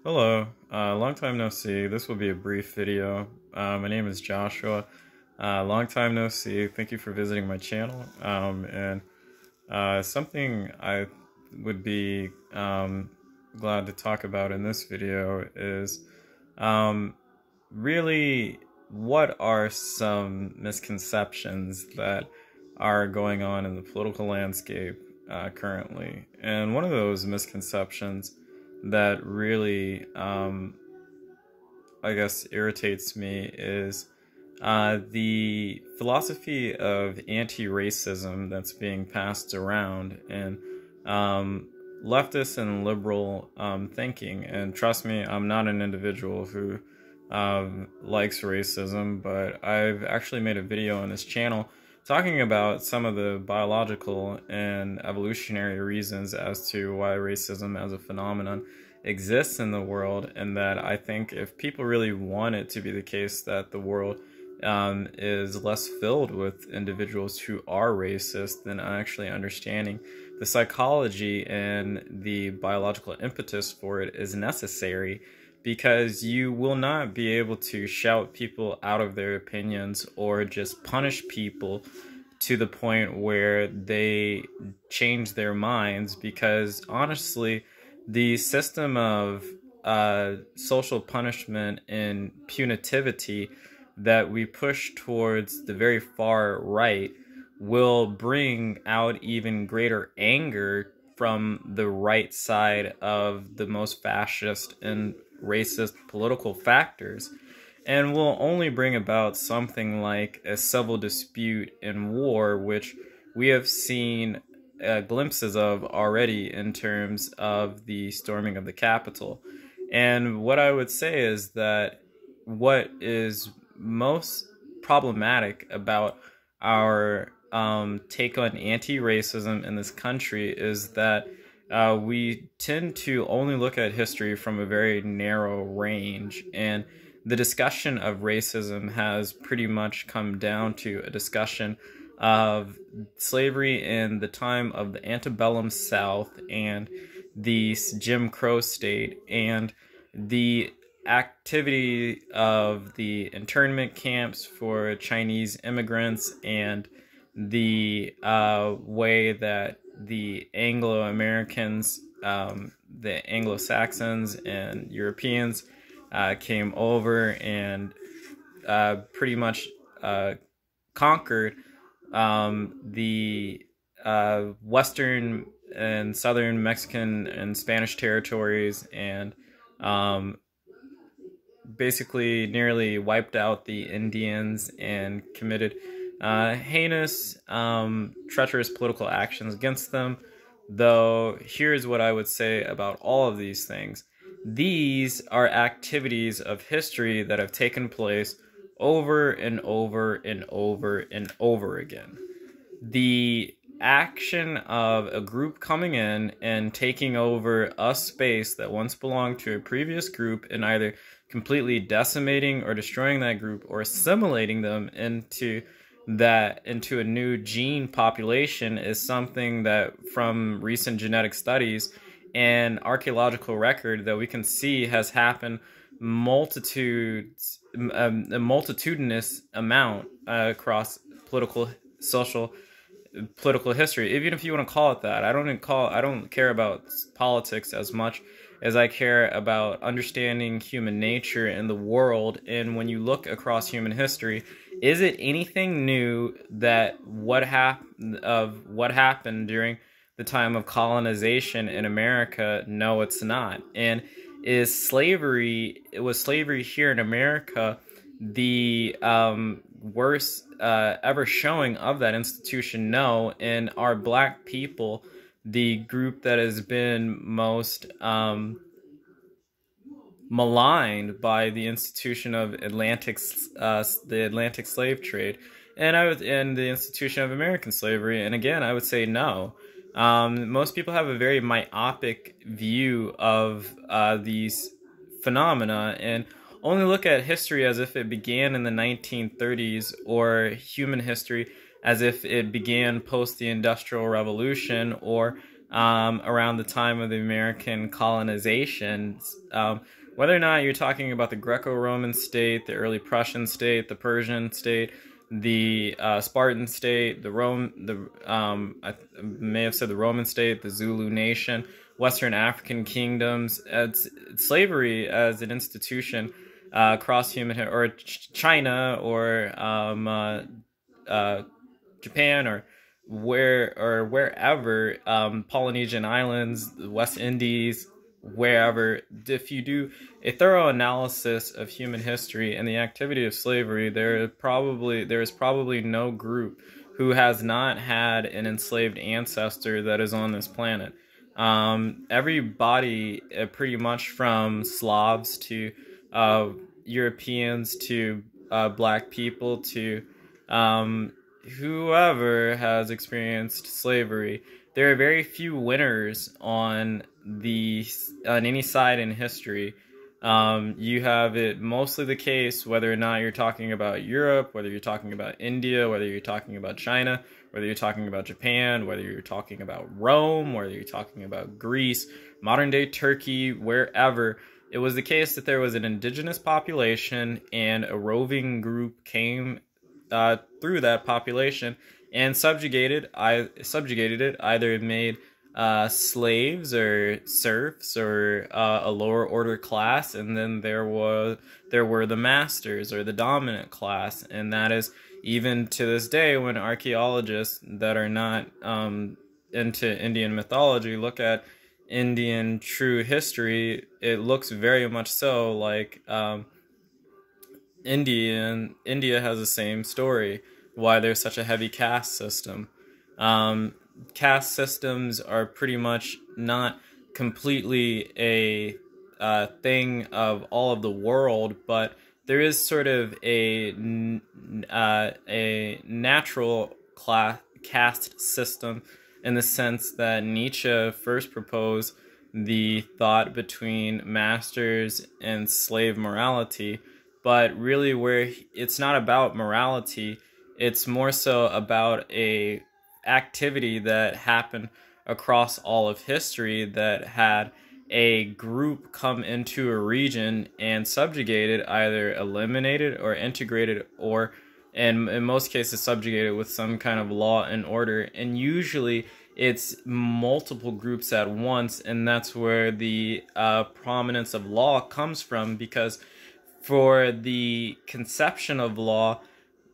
Hello, long time no see. This will be a brief video. My name is Joshua. Long time no see. Thank you for visiting my channel. And something I would be glad to talk about in this video is um, really what are some misconceptions that are going on in the political landscape currently. And one of those misconceptions that really, I guess, irritates me is the philosophy of anti-racism that's being passed around in leftist and liberal thinking. And trust me, I'm not an individual who likes racism, but I've actually made a video on this channel talking about some of the biological and evolutionary reasons as to why racism as a phenomenon exists in the world, and that I think if people really want it to be the case that the world is less filled with individuals who are racist, then actually understanding the psychology and the biological impetus for it is necessary, because you will not be able to shout people out of their opinions or just punish people to the point where they change their minds, because honestly, the system of social punishment and punitivity that we push towards the very far right will bring out even greater anger from the right side of the most fascist and racist political factors, and will only bring about something like a civil dispute and war, which we have seen glimpses of already in terms of the storming of the Capitol. And what I would say is that what is most problematic about our take on anti-racism in this country is that we tend to only look at history from a very narrow range, and the discussion of racism has pretty much come down to a discussion of slavery in the time of the antebellum South and the Jim Crow state, and the activity of the internment camps for Chinese immigrants, and the way that the Anglo-Americans, the Anglo-Saxons and Europeans came over and pretty much conquered the western and southern Mexican and Spanish territories, and basically nearly wiped out the Indians and committed heinous, treacherous political actions against them. Though, here's what I would say about all of these things. These are activities of history that have taken place over and over and over and over again. The action of a group coming in and taking over a space that once belonged to a previous group, and either completely decimating or destroying that group, or assimilating them into a new gene population, is something that, from recent genetic studies and archaeological record, that we can see has happened a multitudinous amount across political history, even if you want to call it that. I don't care about politics as much as I care about understanding human nature and the world. And when you look across human history, is it anything new that what happened during the time of colonization in America? No, it's not. And was slavery here in America the worst ever showing of that institution? No. And are Black people the group that has been most maligned by the institution of the Atlantic slave trade, and the institution of American slavery? And again, I would say no. Most people have a very myopic view of these phenomena, and only look at history as if it began in the 1930s, or human history as if it began post the Industrial Revolution, or around the time of the American colonization. Whether or not you're talking about the Greco-Roman state, the early Prussian state, the Persian state, the Spartan state, I may have said the Roman state, the Zulu nation, Western African kingdoms, slavery as an institution across or China or Japan or wherever, Polynesian Islands, the West Indies, wherever. If you do a thorough analysis of human history and the activity of slavery, there is probably no group who has not had an enslaved ancestor that is on this planet. Everybody, pretty much from Slavs to Europeans to black people to whoever has experienced slavery, there are very few winners on any side in history. You have it mostly the case whether or not you're talking about Europe, whether you're talking about India, whether you're talking about China, whether you're talking about Japan, whether you're talking about Rome, whether you're talking about Greece, modern day Turkey, wherever. It was the case that there was an indigenous population and a roving group came through that population and subjugated it, either made slaves or serfs or a lower order class, and then there were the masters or the dominant class. And that is, even to this day, when archaeologists that are not into Indian mythology look at Indian true history, it looks very much so like India has the same story, why there's such a heavy caste system. Caste systems are pretty much not completely a thing of all of the world, but there is sort of a natural caste system, in the sense that Nietzsche first proposed the thought between masters and slave morality. But really, where it's not about morality, it's more so about a activity that happened across all of history that had a group come into a region and subjugated, either eliminated or integrated, or in most cases subjugated with some kind of law and order. And usually it's multiple groups at once, and that's where the prominence of law comes from, because for the conception of law,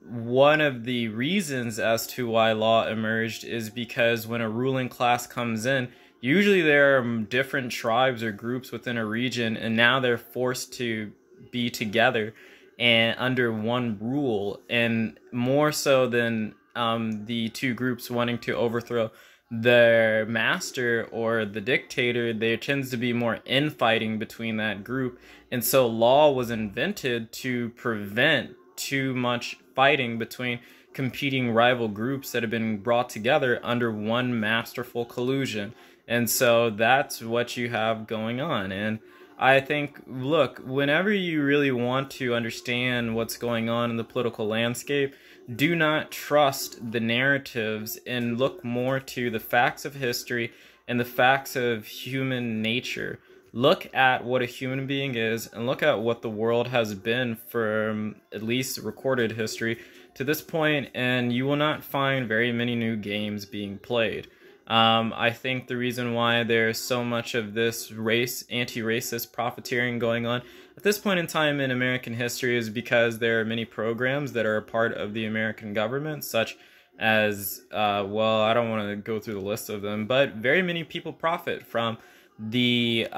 one of the reasons as to why law emerged is because when a ruling class comes in, usually there are different tribes or groups within a region, and now they're forced to be together and under one rule. And more so than the two groups wanting to overthrow their master or the dictator, there tends to be more infighting between that group. And so law was invented to prevent too much fighting between competing rival groups that have been brought together under one masterful collusion. And so that's what you have going on. And I think, look, whenever you really want to understand what's going on in the political landscape, do not trust the narratives and look more to the facts of history and the facts of human nature. Look at what a human being is, and look at what the world has been from at least recorded history to this point, and you will not find very many new games being played. I think the reason why there's so much of this anti-racist profiteering going on at this point in time in American history is because there are many programs that are a part of the American government, such as, well, I don't want to go through the list of them, but very many people profit from the,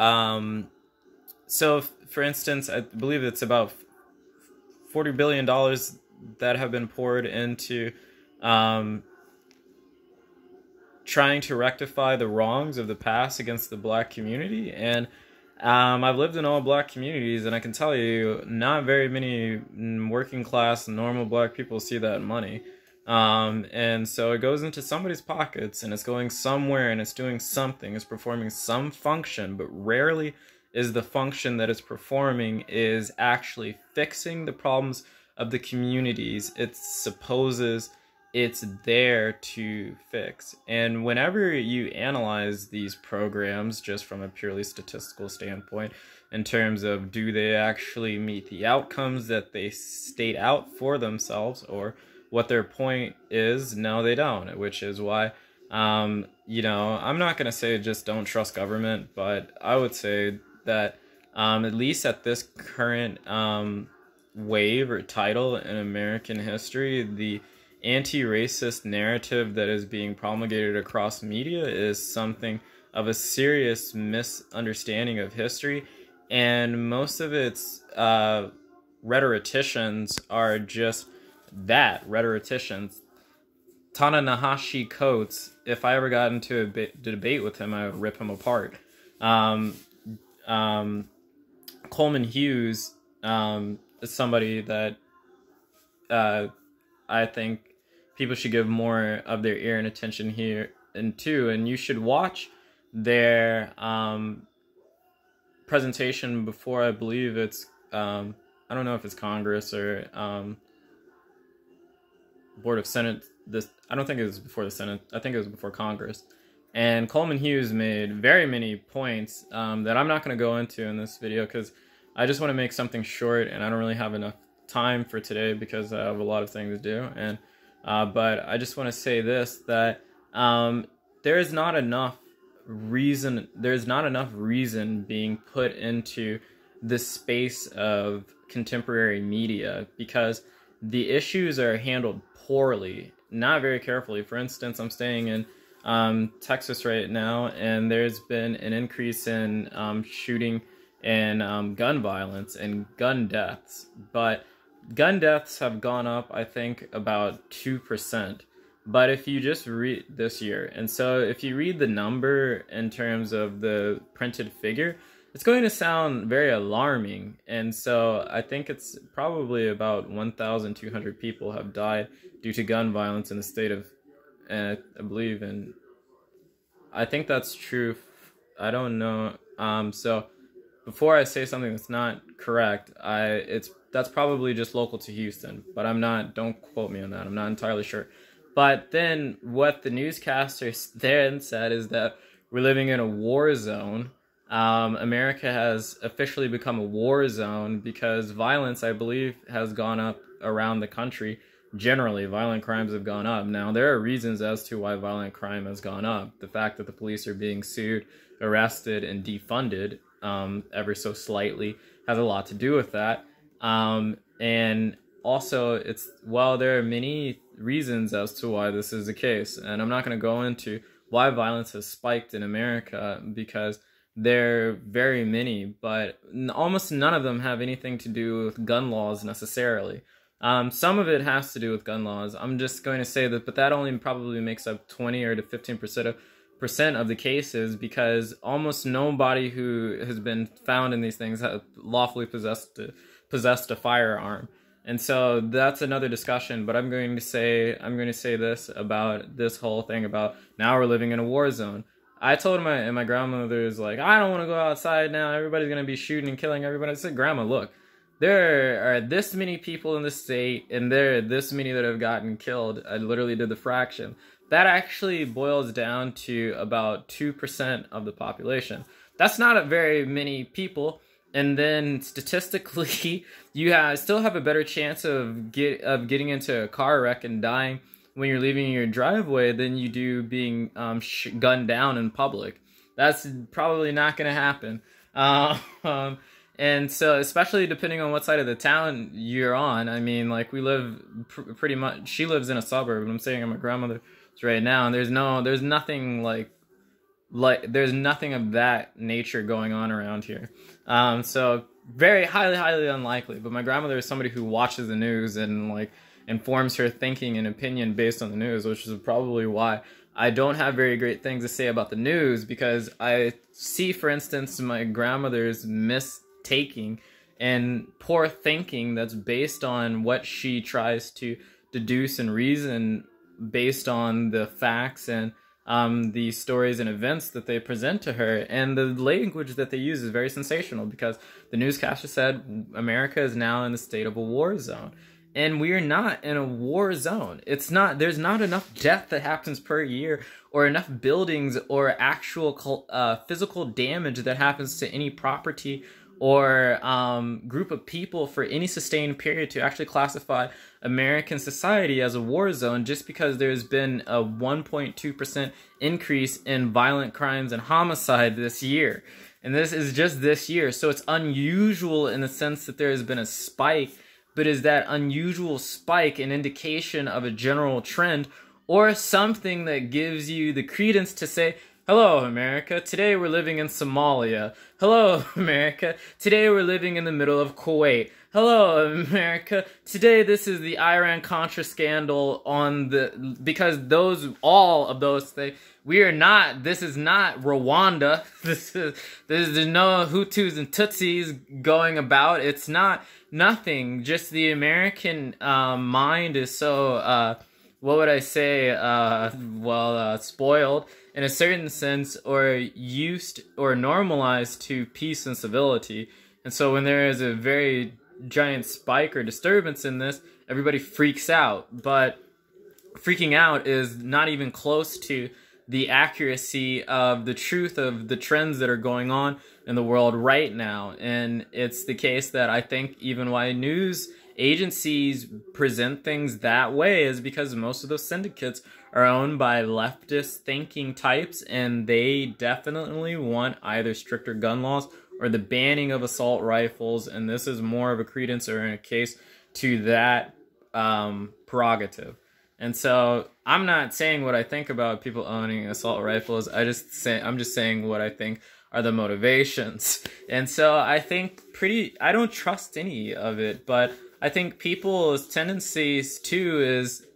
so for instance, I believe it's about $40 billion that have been poured into, trying to rectify the wrongs of the past against the black community. And I've lived in all black communities, and I can tell you, not very many working class, normal black people see that money. And so it goes into somebody's pockets, and it's going somewhere, and it's doing something, it's performing some function, but rarely is the function that it's performing is actually fixing the problems of the communities it supposes it's there to fix. And whenever you analyze these programs just from a purely statistical standpoint, in terms of do they actually meet the outcomes that they state out for themselves, or what their point is, no, they don't, which is why, you know, I'm not going to say just don't trust government, but I would say that at least at this current wave or title in American history, the anti-racist narrative that is being promulgated across media is something of a serious misunderstanding of history, and most of its rhetoricians are just that, rhetoricians. Ta-Nehisi Coates, if I ever got into a debate with him, I would rip him apart. Coleman Hughes is somebody that I think people should give more of their ear and attention here and too, and you should watch their presentation before, I believe it's I don't know if it's Congress or Board of Senate. I don't think it was before the Senate. I think it was before Congress. And Coleman Hughes made very many points that I'm not going to go into in this video because I just want to make something short, and I don't really have enough time for today because I have a lot of things to do. And but I just want to say this, that there is not enough reason. There's not enough reason being put into the space of contemporary media because the issues are handled poorly, not very carefully. For instance, I'm staying in Texas right now, and there's been an increase in shooting and gun violence and gun deaths. But gun deaths have gone up, I think, about 2%. But if you just read this year, and so if you read the number in terms of the printed figure, it's going to sound very alarming. And so I think it's probably about 1,200 people have died due to gun violence in the state of, I believe, and I think that's true. I don't know. So before I say something that's not correct, that's probably just local to Houston, but I'm not, don't quote me on that. I'm not entirely sure. But then what the newscasters then said is that we're living in a war zone. America has officially become a war zone because violence, I believe, has gone up around the country. Generally, violent crimes have gone up. Now, there are reasons as to why violent crime has gone up. The fact that the police are being sued, arrested, and defunded ever so slightly has a lot to do with that. And also, there are many reasons as to why this is the case. And I'm not going to go into why violence has spiked in America because there are very many, but almost none of them have anything to do with gun laws necessarily. Some of it has to do with gun laws. I'm just going to say that, but that only probably makes up 20 or to 15% of the cases, because almost nobody who has been found in these things has lawfully possessed a firearm. And so that's another discussion, but I'm going to say this about this whole thing about now we're living in a war zone. I told my grandmother's like, I don't want to go outside now. Everybody's going to be shooting and killing everybody. I said, Grandma, look, there are this many people in the state, and there are this many that have gotten killed. I literally did the fraction. That actually boils down to about 2% of the population. That's not very many people. And then statistically, you still have a better chance of getting into a car wreck and dying when you're leaving your driveway than you do being gunned down in public. That's probably not going to happen. And so, especially depending on what side of the town you're on. I mean, like, we live pretty much. She lives in a suburb, and I'm staying at my grandmother's right now, and there's nothing there's nothing of that nature going on around here. So very highly unlikely. But my grandmother is somebody who watches the news and informs her thinking and opinion based on the news, which is probably why I don't have very great things to say about the news, because I see, for instance, my grandmother's mistaking and poor thinking that's based on what she tries to deduce and reason based on the facts and the stories and events that they present to her. And the language that they use is very sensational, because the newscaster said America is now in the state of a war zone. and we are not in a war zone. There's not enough death that happens per year, or enough buildings or actual physical damage that happens to any property or group of people for any sustained period to actually classify American society as a war zone, just because there's been a 1.2% increase in violent crimes and homicide this year. And this is just this year. So it's unusual in the sense that there has been a spike, but is that unusual spike an indication of a general trend, or something that gives you the credence to say, hello, America, today we're living in Somalia. Hello, America, today we're living in the middle of Kuwait. Hello, America, today this is the Iran-Contra scandal because all of those things, this is not Rwanda. There's no Hutus and Tutsis going about. It's not nothing. Just the American mind is so, what would I say, spoiled in a certain sense, or used or normalized to peace and civility. And so when there is a very giant spike or disturbance in this, everybody freaks out. But freaking out is not even close to the accuracy of the truth of the trends that are going on in the world right now. And it's the case that I think even why news agencies present things that way is because most of those syndicates are owned by leftist thinking types, and they definitely want either stricter gun laws or the banning of assault rifles, and this is more of a credence or a case to that prerogative. And so I'm not saying what I think about people owning assault rifles. I'm just saying what I think are the motivations. And so I think I don't trust any of it, but I think people's tendencies too is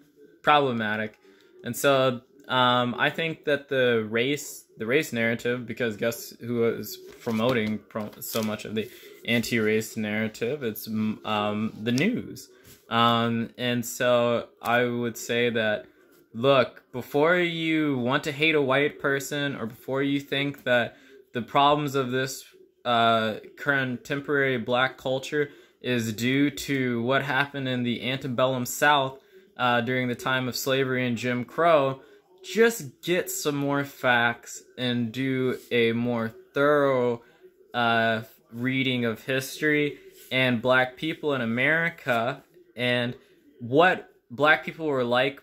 problematic. And so I think that the race narrative, because guess who is promoting so much of the anti-race narrative? It's the news. And so I would say that, look, before you want to hate a white person, or before you think that the problems of this contemporary black culture is due to what happened in the antebellum South during the time of slavery and Jim Crow, just get some more facts and do a more thorough reading of history and black people in America and what black people were like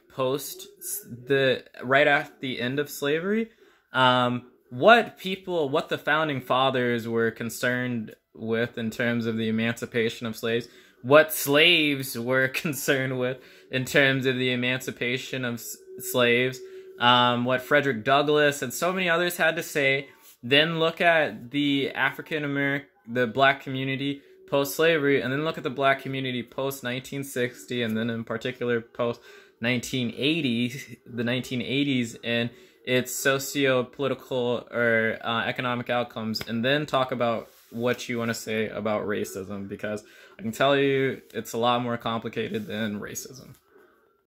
right after the end of slavery. What the founding fathers were concerned with in terms of the emancipation of slaves, what slaves were concerned with in terms of the emancipation of slaves, what Frederick Douglass and so many others had to say. Then look at the the black community post-slavery, and then look at the black community post-1960, and then in particular post-1980s, the 1980s, and its socio-political or economic outcomes, and then talk about what you want to say about racism, because I can tell you it's a lot more complicated than racism.